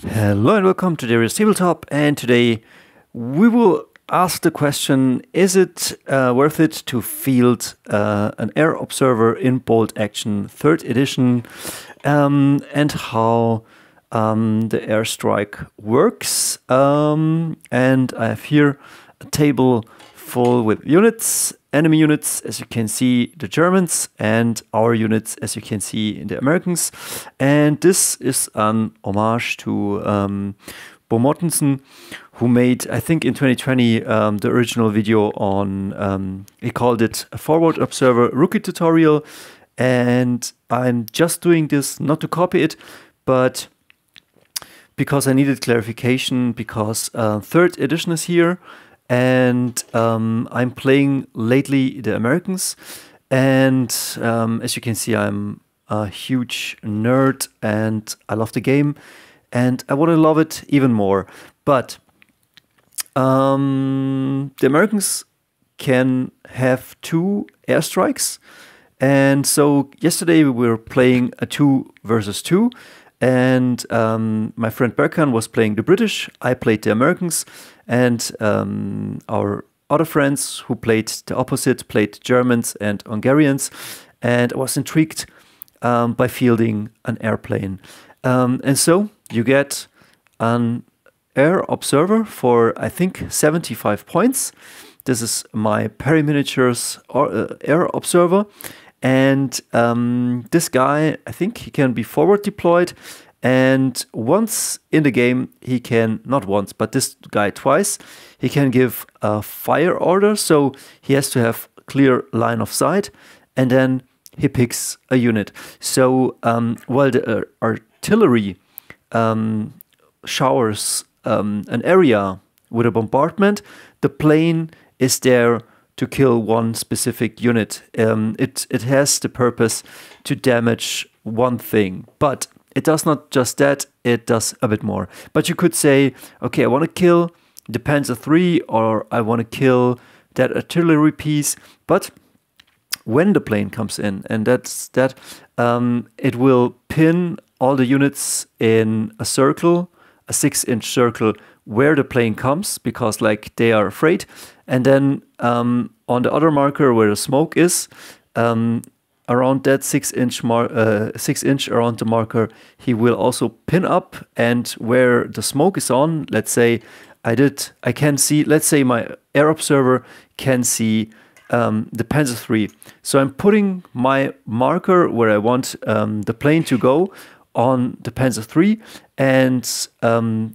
Hello and welcome to AIR Tabletop, and today we will ask the question, is it worth it to field an air observer in BoltACtion 3rd edition, and how the airstrike works. And I have here a table full with units, enemy units, as you can see, the Germans, and our units, as you can see, the Americans. And this is an homage to Mortensen, who made, I think in 2020, the original video on, he called it a Forward Observer Rookie Tutorial. And I'm just doing this not to copy it, but because I needed clarification, because 3rd edition is here. And I'm playing lately the Americans, and as you can see, I'm a huge nerd and I love the game and I want to love it even more. But the Americans can have 2 airstrikes, and so yesterday we were playing a 2 versus 2, and my friend Berkan was playing the British, I played the Americans, and our other friends who played the opposite played Germans and Hungarians, and I was intrigued by fielding an airplane. And so you get an air observer for, I think, 75 points. This is my Peri-Miniatures air observer. And this guy, I think he can be forward deployed. And once in the game, he can, not once, but this guy twice, he can give a fire order. So he has to have clear line of sight, and then he picks a unit. So while the artillery showers an area with a bombardment, the plane is there to kill one specific unit. It has the purpose to damage one thing, but it does not just that, it does a bit more. But you could say, okay, I want to kill the Panzer III, or I want to kill that artillery piece. But when the plane comes in, and that's that, it will pin all the units in a circle, a 6-inch circle, where the plane comes, because like they are afraid. And then on the other marker where the smoke is, around that 6-inch around the marker, he will also pin up, and where the smoke is on, let's say I can see, let's say my air observer can see the Panzer III. So I'm putting my marker where I want the plane to go on the Panzer III, and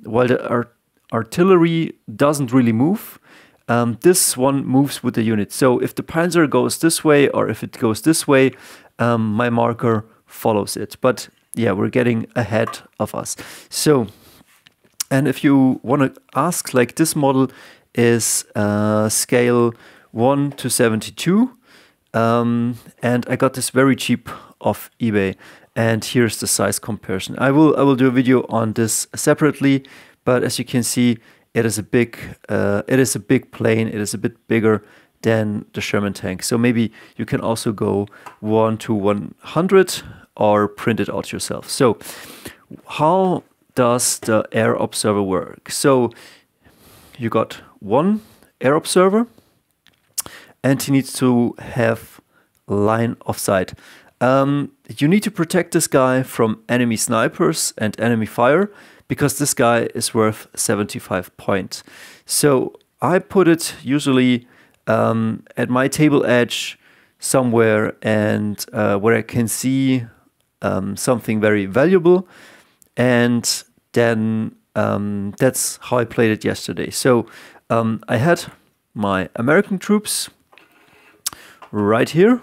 while the artillery doesn't really move, this one moves with the unit. So if the Panzer goes this way, or if it goes this way, my marker follows it. But yeah, we're getting ahead of us. So, and if you want to ask, like, this model is scale 1 to 72, and I got this very cheap off eBay. And here's the size comparison. I will do a video on this separately, but as you can see, it is a big plane. It is a bit bigger than the Sherman tank. So maybe you can also go 1 to 100 or print it out yourself. So how does the air observer work? So you got one air observer, and he needs to have line of sight. You need to protect this guy from enemy snipers and enemy fire, because this guy is worth 75 points. So I put it usually at my table edge somewhere, and where I can see something very valuable. And then that's how I played it yesterday. So I had my American troops right here.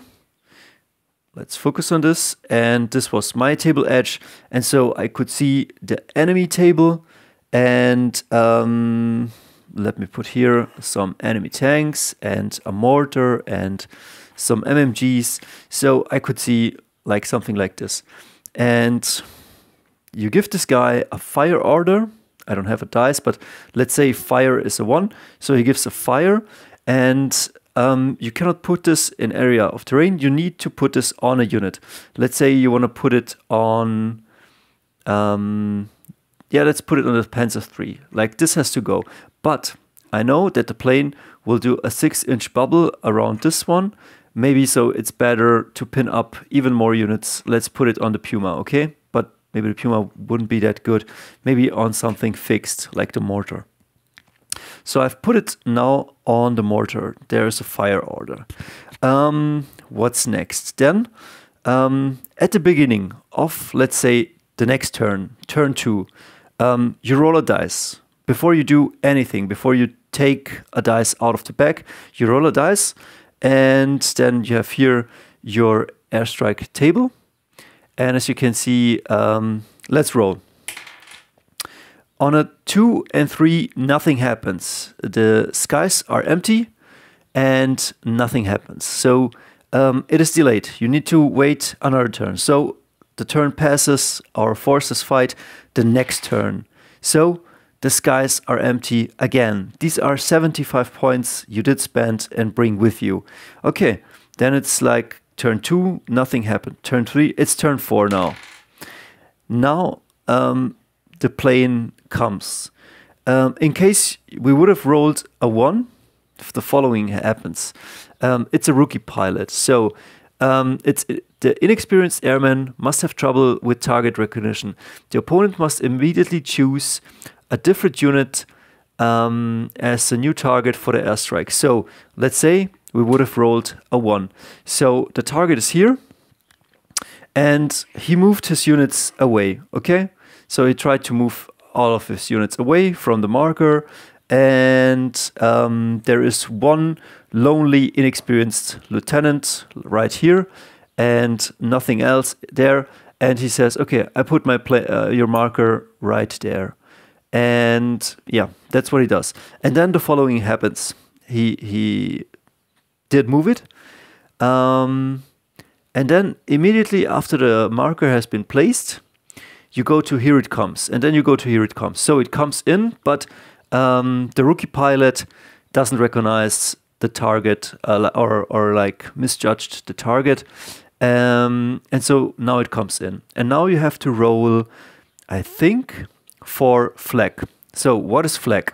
Let's focus on this, and this was my table edge, and so I could see the enemy table, and let me put here some enemy tanks and a mortar and some MMGs, so I could see like something like this. And you give this guy a fire order. I don't have a dice, but let's say fire is a 1, so he gives a fire, and you cannot put this in area of terrain. You need to put this on a unit. Let's say you want to put it on yeah, let's put it on the Panzer 3. Like, this has to go. But I know that the plane will do a 6-inch bubble around this one. Maybe so it's better to pin up even more units. Let's put it on the Puma, okay? But maybe the Puma wouldn't be that good. Maybe on something fixed, like the mortar. So I've put it now on the mortar. There's a fire order. What's next? Then, at the beginning of, let's say, the next turn, turn 2, you roll a dice. Before you do anything, before you take a dice out of the bag, you roll a dice, and then you have here your airstrike table. And as you can see, let's roll. On a 2 and 3, nothing happens. The skies are empty and nothing happens. So it is delayed. You need to wait another turn. So the turn passes, our forces fight the next turn. So the skies are empty again. These are 75 points you did spend and bring with you. Okay, then it's like turn 2, nothing happened. Turn 3, it's turn 4 now. Now the plane comes. In case we would have rolled a 1, if the following happens. It's a rookie pilot, so the inexperienced airman must have trouble with target recognition. The opponent must immediately choose a different unit as a new target for the airstrike. So let's say we would have rolled a 1. So the target is here, and he moved his units away, okay? So he tried to move all of his units away from the marker, and there is one lonely, inexperienced lieutenant right here, and nothing else there. And he says, okay, I put my your marker right there. And yeah, that's what he does. And then the following happens. He did move it. And then immediately after the marker has been placed, you go to here it comes. And then you go to here it comes. So it comes in, but the rookie pilot doesn't recognize the target or like misjudged the target. And so now it comes in. And now you have to roll, I think, for FLAK. So what is FLAK?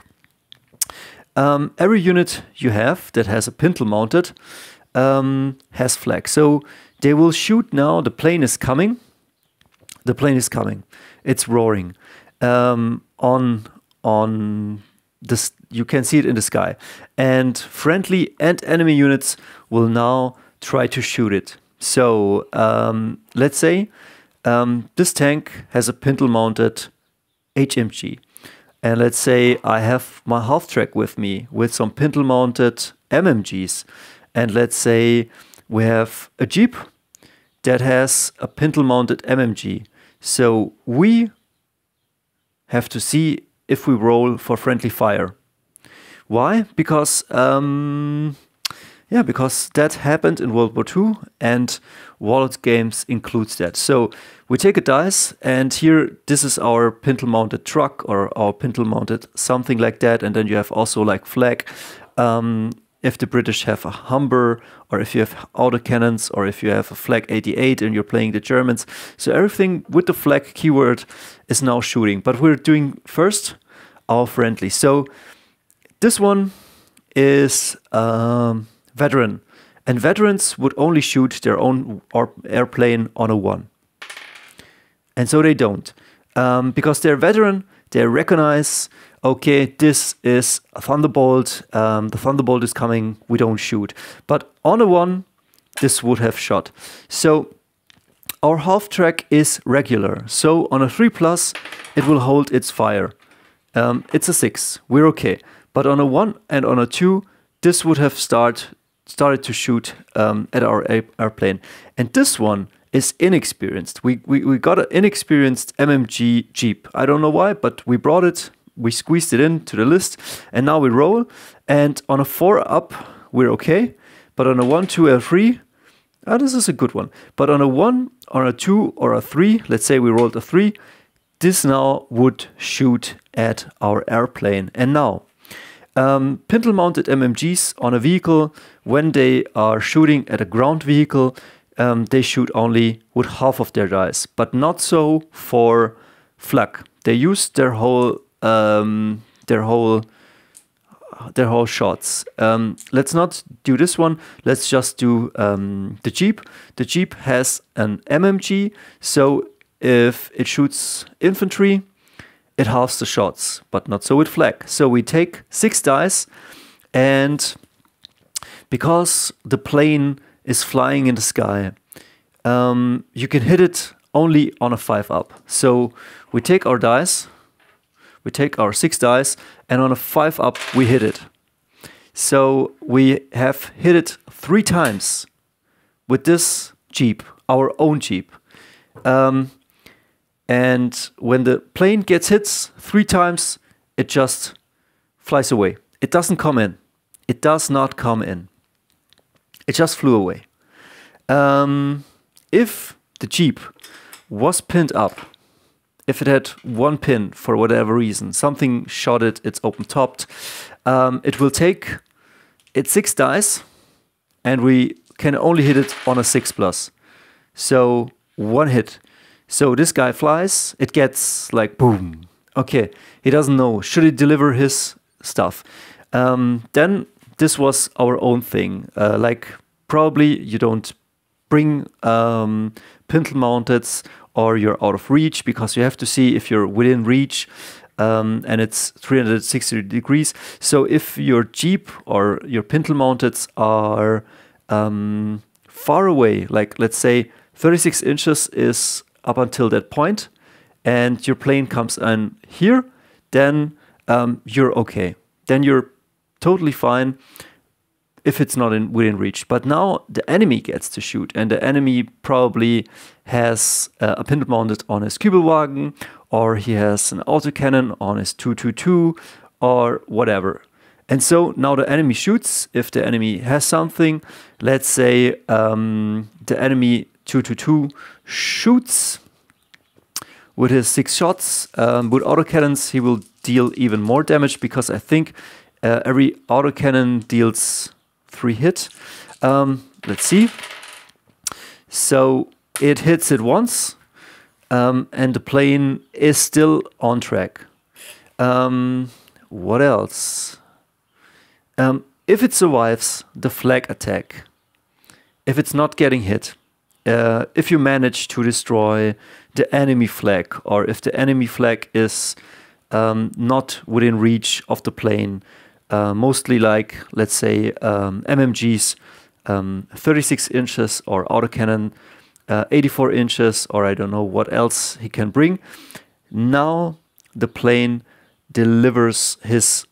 Every unit you have that has a pintle mounted has FLAK. So they will shoot now. The plane is coming. The plane is coming. It's roaring on this. You can see it in the sky. And friendly and enemy units will now try to shoot it. So let's say this tank has a pintle mounted HMG. And let's say I have my half track with me with some pintle mounted MMGs. And let's say we have a Jeep that has a pintle mounted MMG. So we have to see if we roll for friendly fire. Why? Because because that happened in World War II, and Wallet games includes that. So we take a dice, and here this is our pintle mounted truck or our pintle mounted something like that. And then you have also like FLAK. If the British have a Humber, or if you have autocannons, or if you have a FLAK 88 and you're playing the Germans. So everything with the FLAK keyword is now shooting. But we're doing first our friendly. So this one is veteran. And veterans would only shoot their own airplane on a 1. And so they don't. Because they're veteran, they recognize, okay, this is a Thunderbolt. The Thunderbolt is coming. We don't shoot. But on a 1, this would have shot. So our half track is regular. So on a 3+, it will hold its fire. It's a 6. We're okay. But on a 1 and on a 2, this would have started to shoot at our airplane. And this one is inexperienced. We got an inexperienced MMG Jeep. I don't know why, but we brought it. We squeezed it into the list, and now we roll. And on a 4 up, we're okay. But on a 1, 2, or 3, this is a good one. But on a 1, or a 2, or a 3, let's say we rolled a 3, this now would shoot at our airplane. And now, pintle mounted MMGs on a vehicle, when they are shooting at a ground vehicle, they shoot only with half of their dice, but not so for FLAK. They use their whole shots. Let's not do this one. Let's just do the Jeep. The Jeep has an MMG, so if it shoots infantry, it halves the shots, but not so with FLAK. So we take 6 dice, and because the plane is flying in the sky, you can hit it only on a 5-up. So we take our dice, we take our 6 dice, and on a 5-up we hit it. So we have hit it 3 times with this Jeep, our own Jeep. And when the plane gets hit 3 times, it just flies away. It doesn't come in. It does not come in. It just flew away. If the Jeep was pinned up, if it had 1 pin for whatever reason, something shot it, it's open-topped, it will take its 6 dice, and we can only hit it on a 6+. So 1 hit. So this guy flies, it gets like boom. Okay, he doesn't know, should he deliver his stuff? Then this was our own thing. Like probably you don't bring pintle mounteds, or you're out of reach, because you have to see if you're within reach, and it's 360 degrees. So if your Jeep or your pintle mounteds are far away, like let's say 36 inches is up until that point, and your plane comes in here, then you're okay. Then you're totally fine if it's not within reach. But now the enemy gets to shoot, and the enemy probably has a pintle mounted on his Kübelwagen, or he has an autocannon on his 222, or whatever. And so now the enemy shoots. If the enemy has something, let's say the enemy 222 shoots with his 6 shots. With autocannons, he will deal even more damage, because I think every autocannon deals 3 hit. Let's see. So it hits it once, and the plane is still on track. What else? If it survives the FLAK attack, if it's not getting hit, if you manage to destroy the enemy FLAK, or if the enemy FLAK is not within reach of the plane, mostly like, let's say, MMGs, 36 inches, or autocannon 84 inches, or I don't know what else he can bring. Now the plane delivers his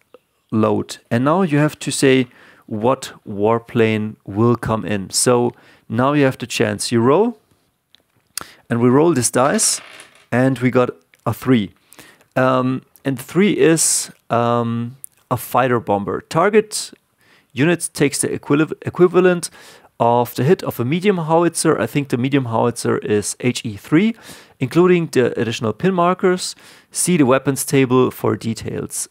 load, and now you have to say what warplane will come in. So now you have the chance. You roll, and we roll this dice, and we got a 3. And 3 is a fighter bomber. Target unit takes the equivalent of the hit of a medium howitzer. I think the medium howitzer is HE3, including the additional pin markers. See the weapons table for details.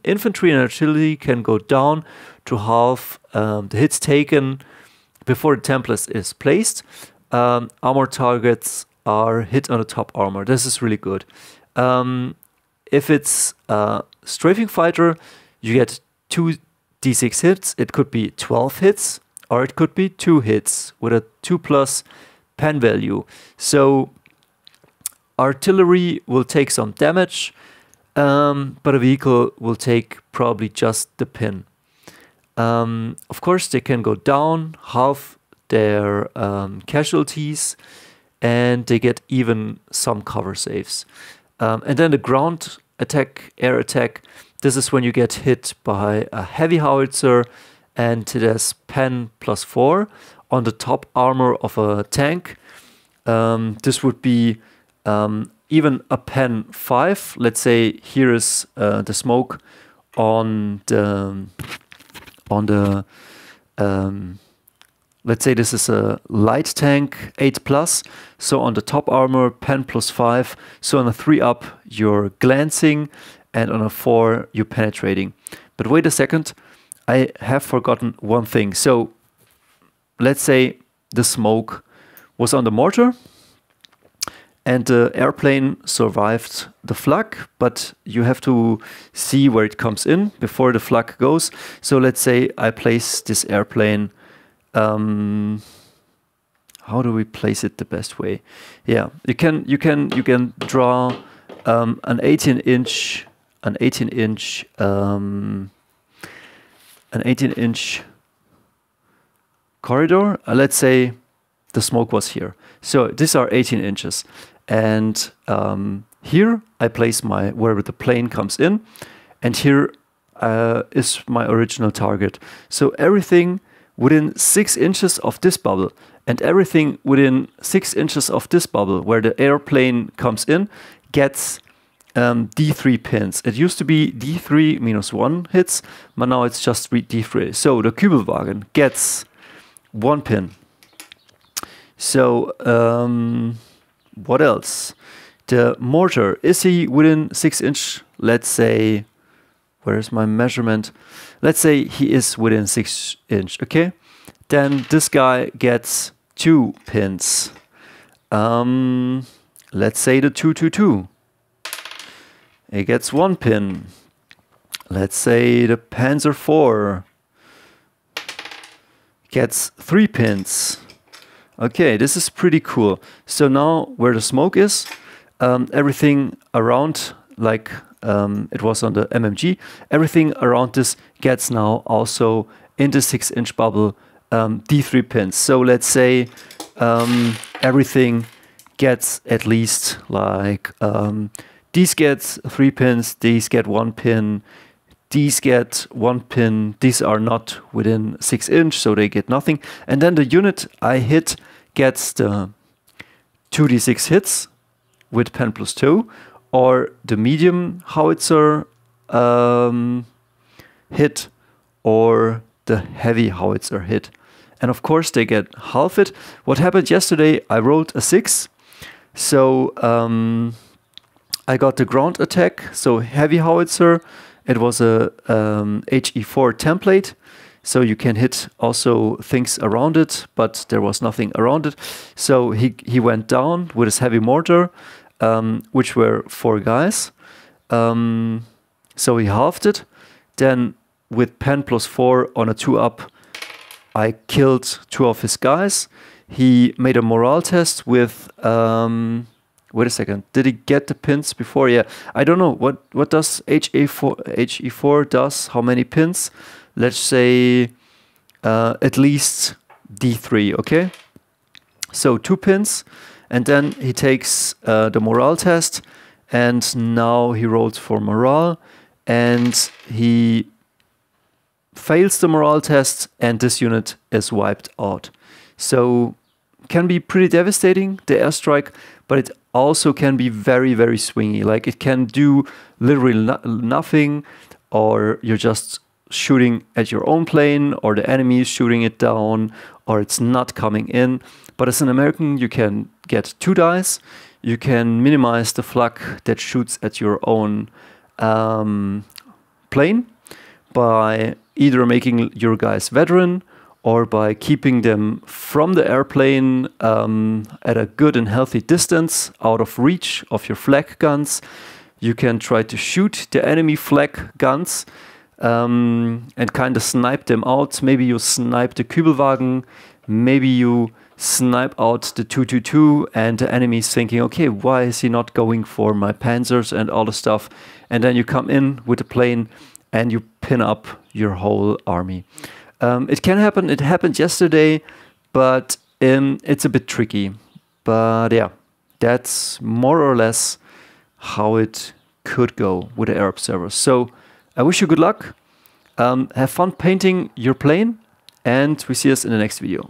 Infantry and artillery can go down to half the hits taken before the template is placed. Armor targets are hit on the top armor. This is really good. If it's a strafing fighter, you get 2d6 hits. It could be 12 hits, or it could be 2 hits with a 2+ pen value. So artillery will take some damage, but a vehicle will take probably just the pin. Of course, they can go down half their casualties, and they get even some cover saves. And then the ground attack, air attack, this is when you get hit by a heavy howitzer, and it has pen +4 on the top armor of a tank. This would be even a pen 5. Let's say here is the smoke on the let's say this is a light tank 8+, so on the top armor pen +5, so on a 3-up you're glancing, and on a 4 you're penetrating. But wait a second, I have forgotten one thing. So let's say the smoke was on the mortar, and the airplane survived the FLAK, but you have to see where it comes in before the FLAK goes. So let's say I place this airplane. How do we place it the best way? Yeah, you can draw an 18-inch corridor. Let's say the smoke was here. So these are 18 inches. And here I place where the plane comes in. And here is my original target. So everything within 6 inches of this bubble and everything within 6 inches of this bubble where the airplane comes in gets D3 pins. It used to be D3 minus 1 hits, but now it's just D3. So the Kübelwagen gets 1 pin. So what else? The mortar, is he within 6 inch? Let's say, where's my measurement? Let's say he is within 6 inch, okay? Then this guy gets 2 pins. Let's say the 222. He gets 1 pin. Let's say the Panzer IV gets 3 pins. Okay, this is pretty cool. So now where the smoke is, everything around, like it was on the MMG, everything around this gets now also in the 6 inch bubble D3 pins. So let's say everything gets at least like these get 3 pins, these get 1 pin, these get 1 pin, these are not within 6 inch, so they get nothing. And then the unit I hit gets the 2d6 hits with pen plus 2, or the medium howitzer hit, or the heavy howitzer hit. And of course they get half it. What happened yesterday, I rolled a 6, so I got the ground attack, so heavy howitzer. It was a HE4 template, so you can hit also things around it, but there was nothing around it. So he went down with his heavy mortar, which were 4 guys. So he halved it. Then with pen plus 4 on a 2-up, I killed 2 of his guys. He made a morale test with wait a second. Did he get the pins before? Yeah, I don't know. What does HE4 does? How many pins? Let's say at least D3, okay? So 2 pins, and then he takes the morale test, and now he rolls for morale, and he fails the morale test, and this unit is wiped out. So can be pretty devastating, the airstrike, but it also can be very, very swingy. Like it can do literally nothing, or you're just shooting at your own plane, or the enemy is shooting it down, or it's not coming in. But as an American, you can get 2 dice. You can minimize the FLAK that shoots at your own plane by either making your guys veteran, or by keeping them from the airplane at a good and healthy distance, out of reach of your FLAK guns. You can try to shoot the enemy FLAK guns and kind of snipe them out. Maybe you snipe the Kübelwagen, maybe you snipe out the 222, and the enemy is thinking, okay, why is he not going for my Panzers and all the stuff? And then you come in with the plane and you pin up your whole army. It can happen. It happened yesterday, but it's a bit tricky. But yeah, that's more or less how it could go with the AIR observers. So I wish you good luck. Have fun painting your plane, and we see us in the next video.